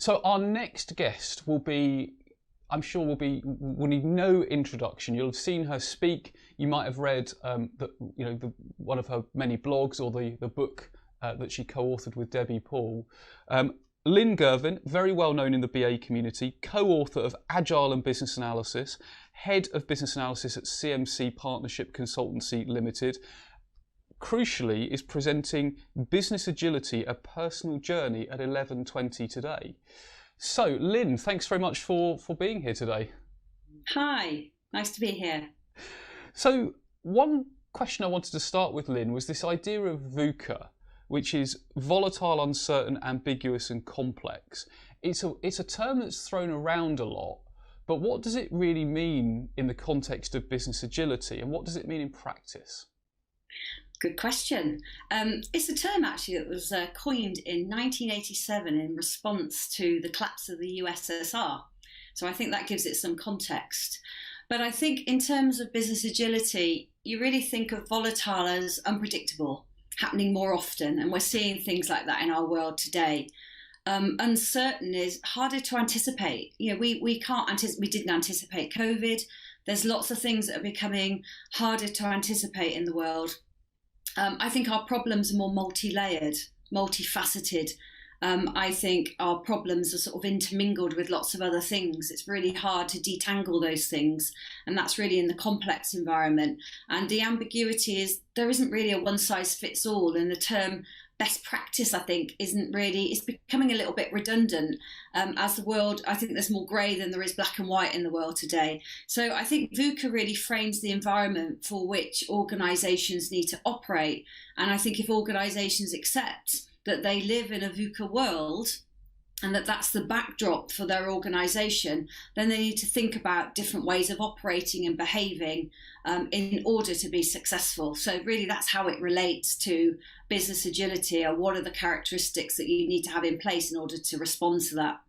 So our next guest will be, I'm sure will need no introduction. You'll have seen her speak. You might have read one of her many blogs or the book that she co-authored with Debbie Paul. Lyn Girvan, very well known in the BA community, co-author of Agile and Business Analysis, head of business analysis at CMC Partnership Consultancy Limited. Crucially, is presenting Business Agility, a Personal Journey at 11:20 today. So, Lyn, thanks very much for being here today. Hi, nice to be here. So, one question I wanted to start with, Lyn, was this idea of VUCA, which is volatile, uncertain, ambiguous, and complex. It's a term that's thrown around a lot, but what does it really mean in the context of business agility, and what does it mean in practice? Good question. It's a term actually that was coined in 1987 in response to the collapse of the USSR. So I think that gives it some context. But I think in terms of business agility, you really think of volatile as unpredictable, happening more often. And we're seeing things like that in our world today. Uncertain is harder to anticipate. You know, we didn't anticipate COVID. There's lots of things that are becoming harder to anticipate in the world. I think our problems are more multi-layered, multifaceted. I think our problems are sort of intermingled with lots of other things. It's really hard to detangle those things, and that's really in the complex environment. And the ambiguity is there isn't really a one-size-fits-all, and the term best practice, I think, it's becoming a little bit redundant as the world, I think there's more grey than there is black and white in the world today. So I think VUCA really frames the environment for which organisations need to operate. And I think if organisations accept that they live in a VUCA world and that that's the backdrop for their organisation, then they need to think about different ways of operating and behaving in order to be successful. So really that's how it relates to business agility, or what are the characteristics that you need to have in place in order to respond to that.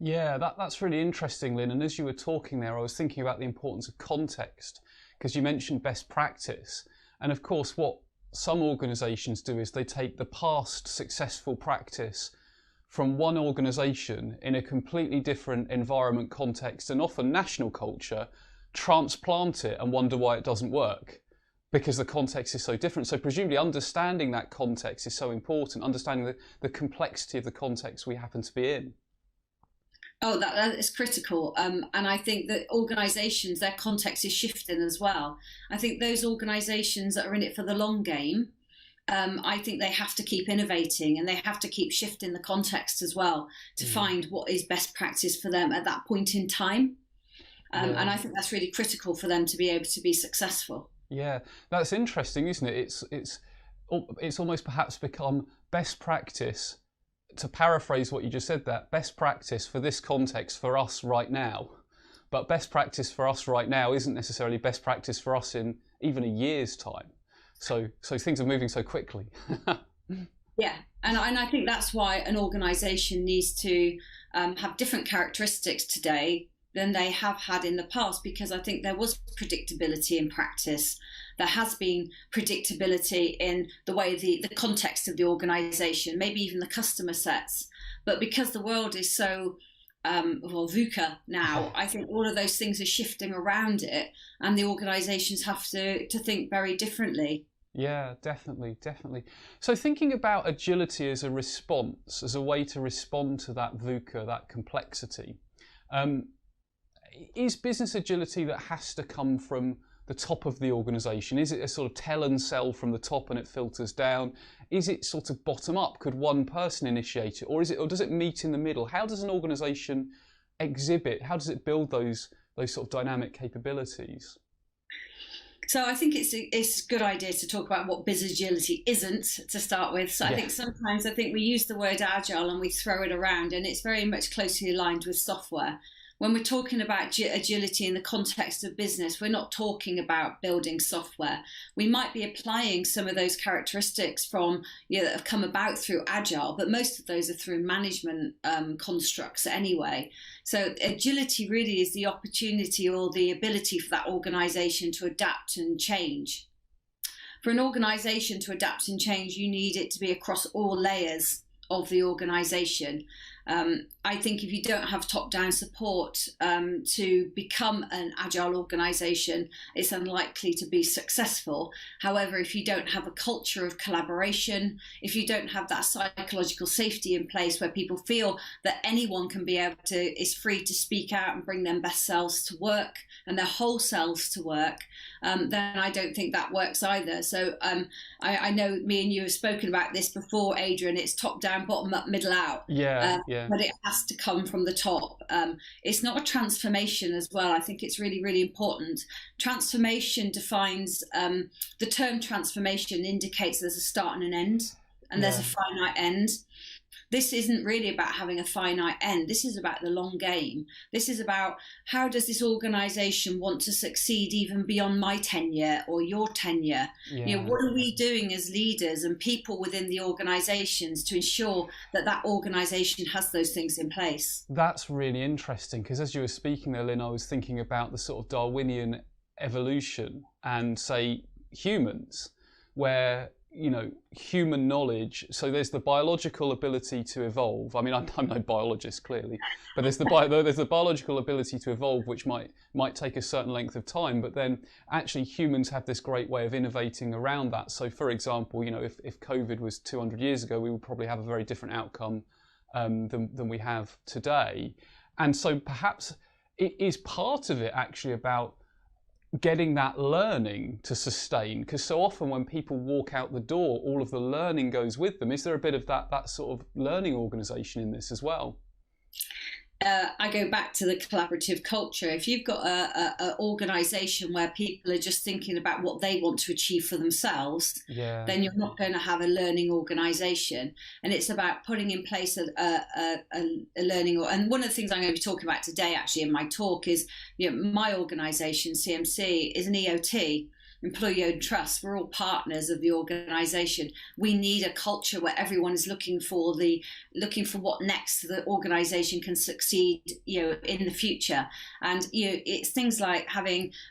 Yeah, that's really interesting, Lyn. And as you were talking there, I was thinking about the importance of context, because you mentioned best practice. And of course, what some organisations do is they take the past successful practice from one organisation in a completely different environment, context, and often national culture, transplant it and wonder why it doesn't work, because the context is so different. So presumably understanding that context is so important, understanding the complexity of the context we happen to be in. Oh, that is critical. And I think that organisations, their context is shifting as well. I think those organisations that are in it for the long game, I think they have to keep innovating, and they have to keep shifting the context as well to find what is best practice for them at that point in time. And I think that's really critical for them to be able to be successful. Yeah, that's interesting, isn't it? It's almost perhaps become best practice, to paraphrase what you just said, that best practice for this context for us right now. But best practice for us right now isn't necessarily best practice for us in even a year's time. So things are moving so quickly. Yeah, and I think that's why an organisation needs to have different characteristics today than they have had in the past, because I think there was predictability in practice. There has been predictability in the way the context of the organisation, maybe even the customer sets. But because the world is so VUCA now, I think all of those things are shifting around it, and the organisations have to think very differently. Yeah, definitely. So thinking about agility as a response, as a way to respond to that VUCA, that complexity, is business agility that has to come from the top of the organisation? Is it a sort of tell and sell from the top and it filters down? Is it sort of bottom up? Could one person initiate it, or does it meet in the middle? How does an organisation exhibit? How does it build those sort of dynamic capabilities? So I think it's a good idea to talk about what business agility isn't to start with. So I think sometimes we use the word agile and we throw it around, and it's very much closely aligned with software. When we're talking about agility in the context of business, we're not talking about building software. We might be applying some of those characteristics from that have come about through agile, but most of those are through management constructs anyway. So agility really is the opportunity or the ability for that organisation to adapt and change. For an organisation to adapt and change, you need it to be across all layers of the organisation. I think if you don't have top-down support to become an agile organisation, it's unlikely to be successful. However, if you don't have a culture of collaboration, if you don't have that psychological safety in place where people feel that anyone is free to speak out and bring their best selves to work and their whole selves to work, then I don't think that works either. So I know me and you have spoken about this before, Adrian. It's top down, bottom up, middle out. But it has to come from the top. It's not a transformation as well. I think it's really, really important. Transformation defines, the term transformation indicates there's a start and an end, and there's a finite end. This isn't really about having a finite end. This is about the long game. This is about how does this organisation want to succeed even beyond my tenure or your tenure? What are we doing as leaders and people within the organisations to ensure that that organisation has those things in place? That's really interesting, because as you were speaking there, Lyn, I was thinking about the sort of Darwinian evolution and, say, humans, where human knowledge. So there's the biological ability to evolve. I mean, I'm no biologist clearly, but there's the biological ability to evolve, which might take a certain length of time. But then actually humans have this great way of innovating around that. So for example, if COVID was 200 years ago, we would probably have a very different outcome than we have today. And so perhaps it is part of it actually about getting that learning to sustain, because so often when people walk out the door, all of the learning goes with them. Is there a bit of that sort of learning organisation in this as well? I go back to the collaborative culture. If you've got an organisation where people are just thinking about what they want to achieve for themselves, then you're not going to have a learning organisation. And it's about putting in place a learning. And one of the things I'm going to be talking about today, actually, in my talk is, my organisation, CMC, is an EOT. Employee-owned trust. We're all partners of the organisation. We need a culture where everyone is looking for what next the organisation can succeed, in the future. And it's things like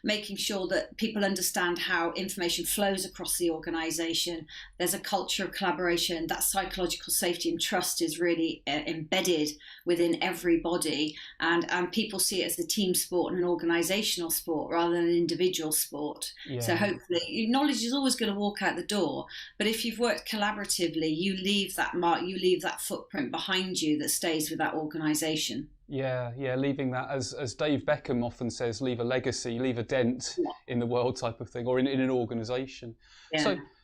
making sure that people understand how information flows across the organisation. There's a culture of collaboration. That psychological safety and trust is really embedded within everybody, and people see it as a team sport and an organisational sport rather than an individual sport. So hopefully, knowledge is always going to walk out the door, but if you've worked collaboratively, you leave that mark, you leave that footprint behind you that stays with that organisation. Leaving that, as Dave Beckham often says, leave a legacy, leave a dent in the world type of thing, or in an organisation.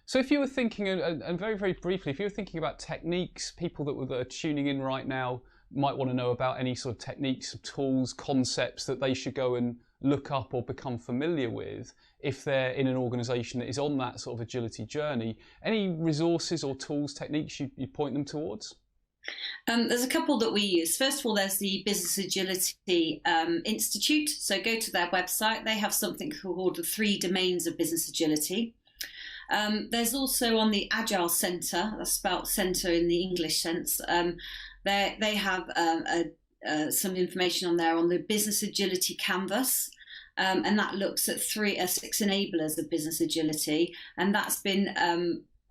So if you were thinking, and very, very briefly, if you were thinking about techniques, people that are tuning in right now might want to know about any sort of techniques, tools, concepts that they should go and look up or become familiar with if they're in an organisation that is on that sort of agility journey. Any resources or tools, techniques you point them towards? There's a couple that we use. First of all, there's the Business Agility Institute. So go to their website. They have something called the 3 domains of business agility. There's also on the Agile Centre, that's spelled centre in the English sense, they have some information on there on the Business Agility Canvas. And that looks at 6 enablers of business agility, and that's been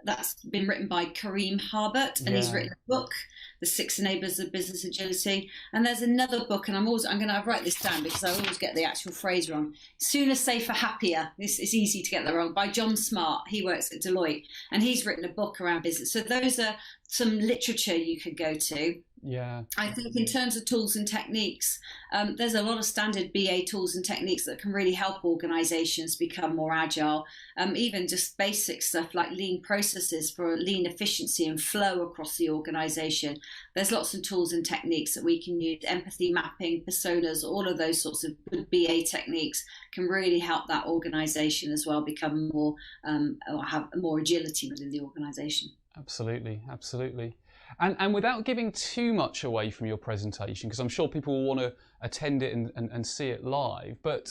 written by Kareem Harbert, and he's written a book, The 6 Enablers of Business Agility. And there's another book, and I'm going to write this down because I always get the actual phrase wrong. Sooner, Safer, Happier. It's easy to get that wrong. By John Smart. He works at Deloitte, and he's written a book around business. So those are some literature you could go to. I think in terms of tools and techniques, there's a lot of standard BA tools and techniques that can really help organisations become more agile. Even just basic stuff like lean processes for lean efficiency and flow across the organisation. There's lots of tools and techniques that we can use. Empathy mapping, personas, all of those sorts of good BA techniques can really help that organisation as well become more, or have more agility within the organisation. Absolutely. And without giving too much away from your presentation, because I'm sure people will want to attend it and see it live, but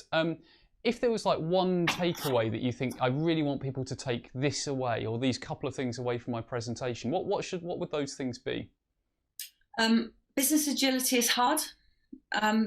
if there was like one takeaway that you think, I really want people to take this away, or these couple of things away from my presentation, what would those things be? Business agility is hard.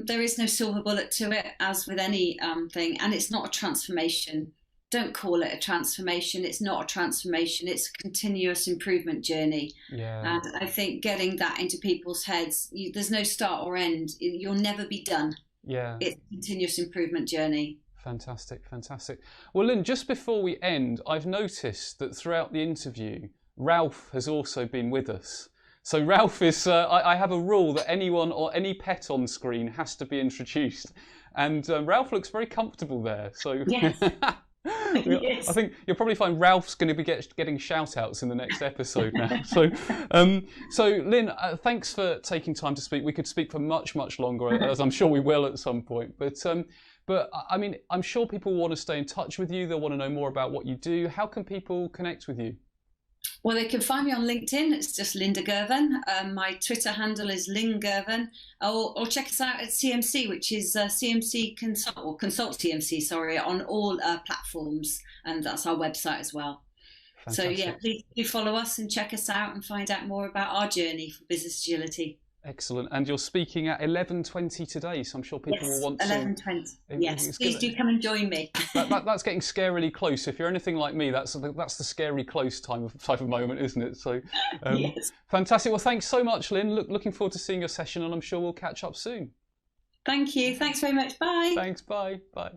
There is no silver bullet to it, as with any thing, and it's not a transformation. don't call it a transformation. It's not a transformation. It's a continuous improvement journey. Yeah. And I think getting that into people's heads, there's no start or end. You'll never be done. Yeah. It's a continuous improvement journey. Fantastic, fantastic. Well, Lyn, just before we end, I've noticed that throughout the interview, Ralph has also been with us. So Ralph is, I have a rule that anyone or any pet on screen has to be introduced. And Ralph looks very comfortable there. So Yes. I think you'll probably find Ralph's going to be getting shout-outs in the next episode now. So Lyn, thanks for taking time to speak. We could speak for much, much longer, as I'm sure we will at some point. But I mean, I'm sure people want to stay in touch with you. They'll want to know more about what you do. How can people connect with you? Well, they can find me on LinkedIn. It's just Lyn Girvan. My Twitter handle is Lyn Girvan. Or check us out at CMC, which is CMC Consult CMC, sorry, on all platforms. And that's our website as well. Fantastic. So yeah, please do follow us and check us out and find out more about our journey for business agility. Excellent. And you're speaking at 11:20 today, so I'm sure people will want to... 11:20. Yes, please do come and join me. That's getting scarily close. If you're anything like me, that's the scary close type of moment, isn't it? So, yes. Fantastic. Well, thanks so much, Lyn. Looking forward to seeing your session, and I'm sure we'll catch up soon. Thank you. Thanks very much. Bye. Thanks. Bye. Bye.